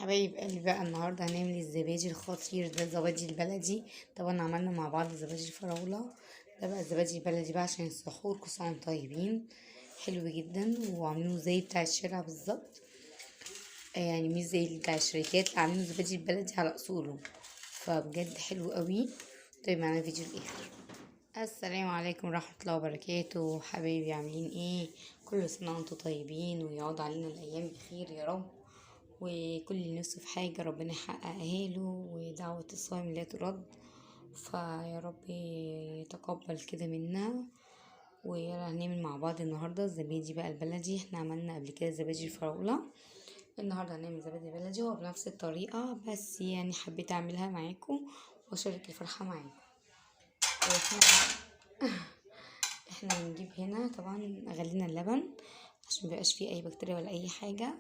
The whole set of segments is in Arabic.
حبايب قلبي بقى النهارده هنعمل الزبادي الخطير ده، الزبادي البلدي. طبعا عملنا مع بعض زبادي الفراولة. ده بقى الزبادي البلدي بقى عشان السحور، كل سنة وانتم طيبين. حلو جدا وعاملينه زي بتاع الشارع بالظبط. يعني مش زي بتاع الشركات، عاملينه زبادي البلدي على اصوله، فبجد حلو قوي. طيب معانا فيديو الاخر. السلام عليكم ورحمة الله وبركاته. حبايبي عاملين ايه؟ كل سنة وانتم طيبين ويعود علينا الايام بخير يا رب. وكل اللي نفسه في حاجة ربنا يحققها له، ودعوة الصائم لا ترد. فيا رب يتقبل كده منا. ويلا هنعمل مع بعض النهاردة الزبادي بقى البلدي. احنا عملنا قبل كده زبادي الفراولة، النهاردة هنعمل زبادي بلدي هو بنفس الطريقة، بس يعني حبيت اعملها معاكم واشارك الفرحة معاكم. احنا بنجيب هنا طبعا غلينا اللبن عشان مبيبقاش فيه اي بكتيريا ولا اي حاجة،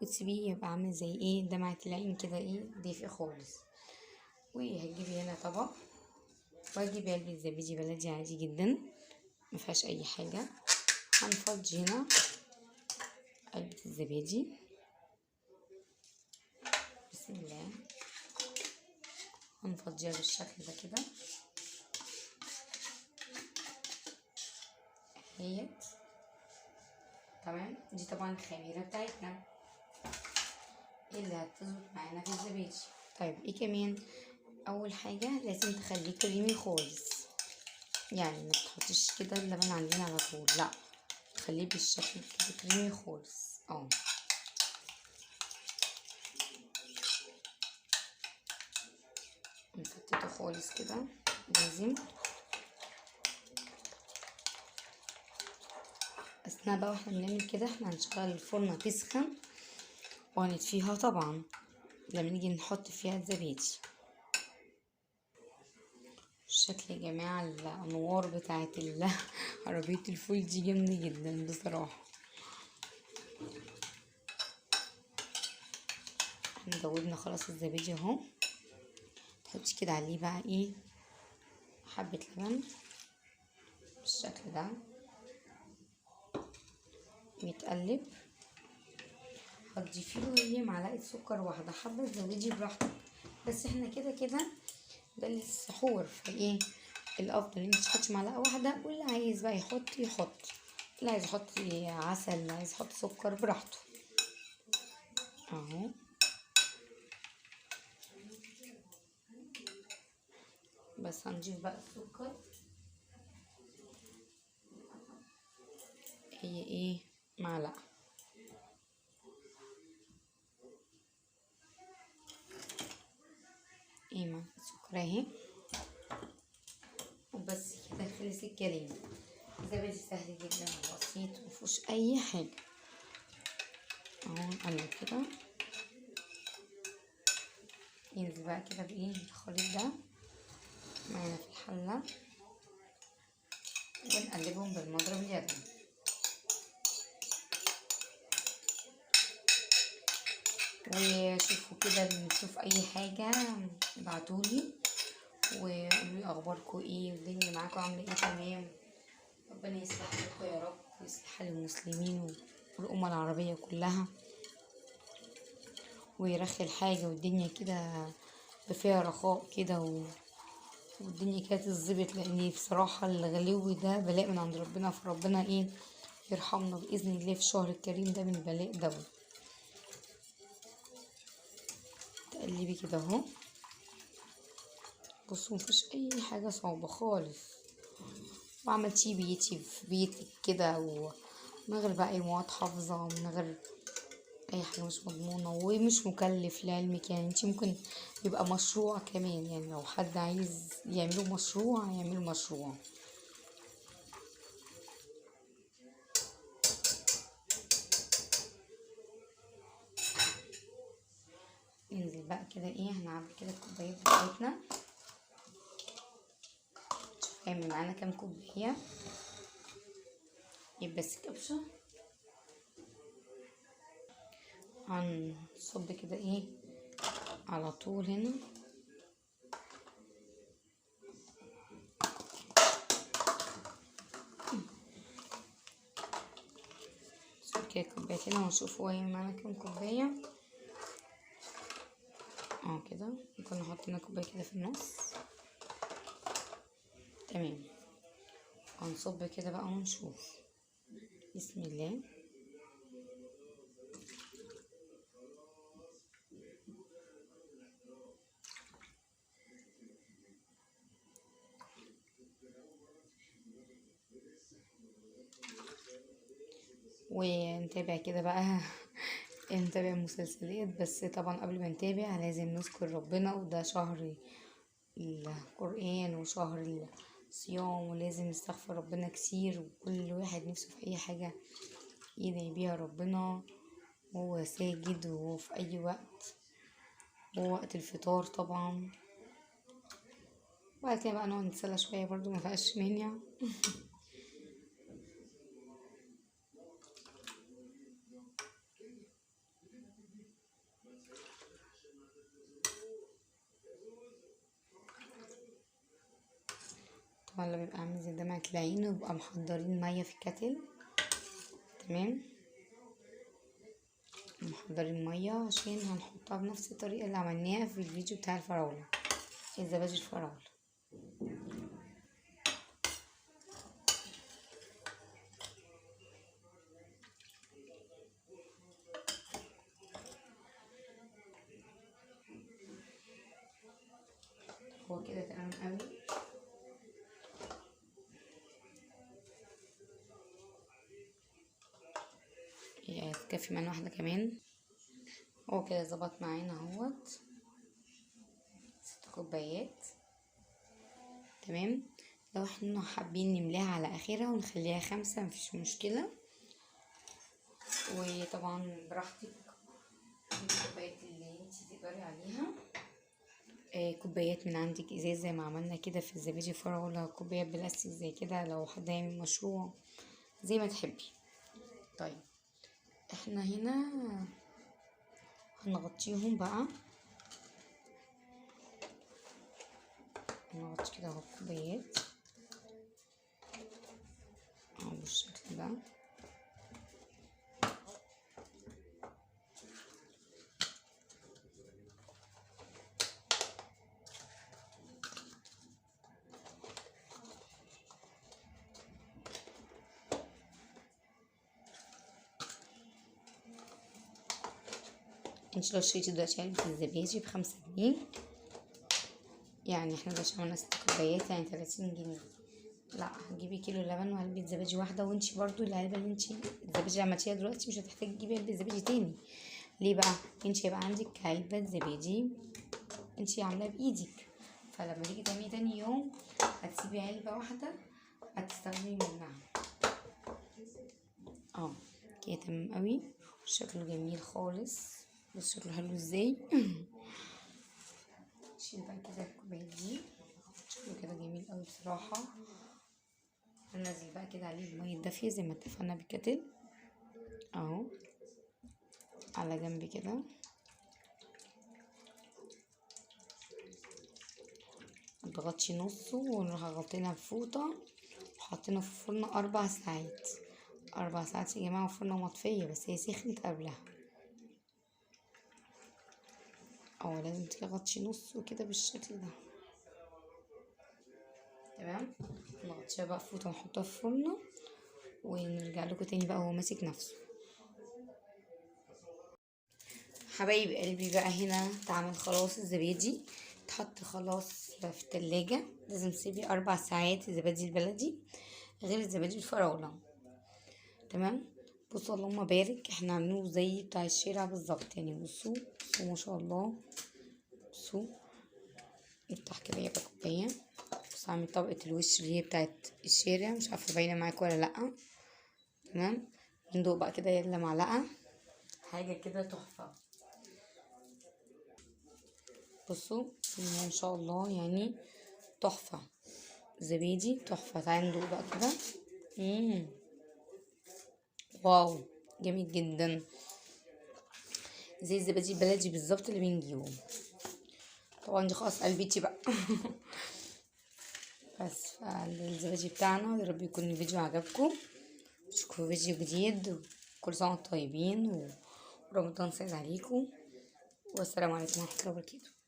وتسيبيه يبقى عامل زي ايه دمعة العين كده، ايه دافئ خالص. وهتجيبي هنا طبق، وهتجيبي علبة زبادي بلدي عادي جدا مفيهاش اي حاجة. هنفضي هنا علبة الزبادي، بسم الله. هنفضيها بالشكل ده كده اهيت. تمام، دي طبعا الخميرة بتاعتنا اللي هتظبط معانا في الزبادي. طيب ايه كمان؟ اول حاجة لازم تخليه كريمي خالص، يعني ما تحطيش كده اللبن عندنا على طول، لا تخليه بالشكل كده كريمي خالص. نفتته خالص كده لازم. اثناء بقى واحنا بنعمل كده احنا هنشغل الفرن تسخن وهنطفيها طبعا لما نيجي نحط فيها الزبادي. الشكل يا جماعة الانوار بتاعت عربية الفول دي جامدة جدا بصراحة. احنا زودنا خلاص الزبادي اهو. تحطي كده عليه بقى ايه حبة لبن بالشكل ده يتقلب. هتضيفي له هي معلقة سكر واحدة، حابة تزودي براحتك، بس احنا كده كده ده للسحور، فايه الافضل انت تحطي معلقة واحدة، واللي عايز بقى يحط يحط، اللي عايز يحط عسل، اللي عايز يحط سكر براحته اهو. بس هنضيف بقى السكر، هي ايه معلقة ايه معلقة سكر اهي، وبس كده خلص الكلام. زبادي سهل جدا وبسيط ومفيهوش اي حاجة اهو. نقلب كده، ينزل بقى كده بايه الخليط ده معانا في الحلة، ونقلبهم بالمضرب اليدوي. وشوفوا كده، نشوف اي حاجة ابعتولي وقولولي اخباركم ايه والدنيا معاكم عاملة ايه. تمام، ربنا يصلح حالكم يا رب ويصلح حال المسلمين والأمة العربية كلها، ويرخي الحاجة والدنيا كده فيها رخاء كده والدنيا كده تتظبط، لان بصراحة الغلو ده بلاء من عند ربنا، فربنا ايه يرحمنا بإذن الله في الشهر الكريم ده من البلاء ده. تقلبي كده اهو. بصوا مفيش اي حاجة صعبة خالص، وعملتيه بيتي في بيتك كده ومن غير بقى اي مواد حافظة، من غير اي حاجة مش مضمونة ومش مكلف لعلمك. يعني انتي ممكن يبقى مشروع كمان، يعني لو حد عايز يعمله مشروع يعمله مشروع. ننزل بقى كده ايه، هنعبي كده الكوبايات بتاعتنا. شوف هيعمل معانا كام كوباية، يبقى بس كبشة. هنصب كده ايه على طول هنا، نصب كده كوبايتين ونشوف هو هيعمل معانا كام كوباية. اهو كده. ممكن نحط هنا كوبايه كده في النص. تمام. هنصب كده بقى ونشوف. بسم الله. ونتابع كده بقى. نتابع مسلسلات، بس طبعا قبل ما نتابع لازم نذكر ربنا، وده شهر القرآن وشهر الصيام، ولازم نستغفر ربنا كتير، وكل واحد نفسه في اي حاجة يدعي بيها ربنا وهو ساجد وهو في اي وقت، ووقت الفطار طبعا. وبعد كده بقى نقعد نتسلى شوية برضو، مفيهاش مانع. طبعا لما بيبقى عامل زي دمعة العين، وبقى محضرين مية في الكتل. تمام. محضرين مية عشان هنحطها بنفس الطريقة اللي عملناها في الفيديو بتاع الفراولة، الزبادي الفراولة. هو كده تمام قوي. تكفي معانا واحدة كمان. هو كده ظبط معانا اهوت 6 كوبايات. تمام. لو احنا حابين نملاها على اخرها ونخليها 5 مفيش مشكلة، وطبعا براحتك الكوبايات اللي انت تقدري عليها. كوبايات من عندك ازاز زي ما عملنا كده في الزبادي فراولة، كوبايات بلاستيك زي كده لو حد يعمل مشروع زي ما تحبي. طيب احنا هنا هنغطيهم بقى، نغطي كده اهو الكوبايات اهو بالشكل ده. انت لو اشتريتي دلوقتي علبة الزبادي ب5 جنيه، يعني احنا دلوقتي عملنا 6 كوبايات يعني 30 جنيه. لا، هتجيبي كيلو لبن وعلبة زبادي واحدة، وانتي برضو العلبة اللي انتي الزبادي اللي عملتيها دلوقتي مش هتحتاجي تجيبي علبة زبادي تاني. ليه بقى؟ انتي هيبقى عندك علبة زبادي انتي عاملاها بايدك، فلما تيجي تعملي تاني يوم هتسيبي علبة واحدة هتستخدمي منها. كده تمام قوي. شكله جميل خالص. بص شكله حلو ازاي. شيل بقى كده الكوباية دي. شكله كده جميل قوي بصراحة. هننزل بقى كده عليه المية الدافية زي ما اتفقنا بالكتل اهو على جنب كده. نغطي نصه ونروح غطينا بفوطة وحطينا في الفرن 4 ساعات. 4 ساعات يا جماعة، الفرن مطفية بس هي سخنت قبلها. لازم تغطي نصه كده بالشكل ده. تمام. نغطيها بقى فوطة ونحطها في الفرن ونرجع لكم تاني بقى وهو ماسك نفسه. حبايب قلبي بقى هنا اتعمل خلاص الزبادي، اتحط خلاص في التلاجة. لازم تسيبي 4 ساعات الزبادي البلدي غير الزبادي الفراولة. تمام. بصوا اللهم بارك، احنا عاملينه زي بتاع الشارع بالظبط يعني. بصوا ما شاء الله. بصوا نفتح كده يبقى كوباية. بص عامل طبقة الوش اللي هي بتاعت الشارع، مش عارفة باينة معاكم ولا لأ. تمام. ندوق بقى كده يلا معلقة حاجة كده تحفة. بصوا ما شاء الله يعني تحفة، زبادي تحفة. تعالي ندوق بقى كده. واو، جميل جدا زي الزبادي البلدي بالظبط اللي بنجيبه. طبعا دي خلاص قلبتي بقى. بس فالزبادي بتاعنا، يا رب يكون الفيديو عجبكم. اشوفكم في فيديو جديد. كل سنة وانتم طيبين ورمضان سعيد عليكم، والسلام عليكم ورحمة الله وبركاته.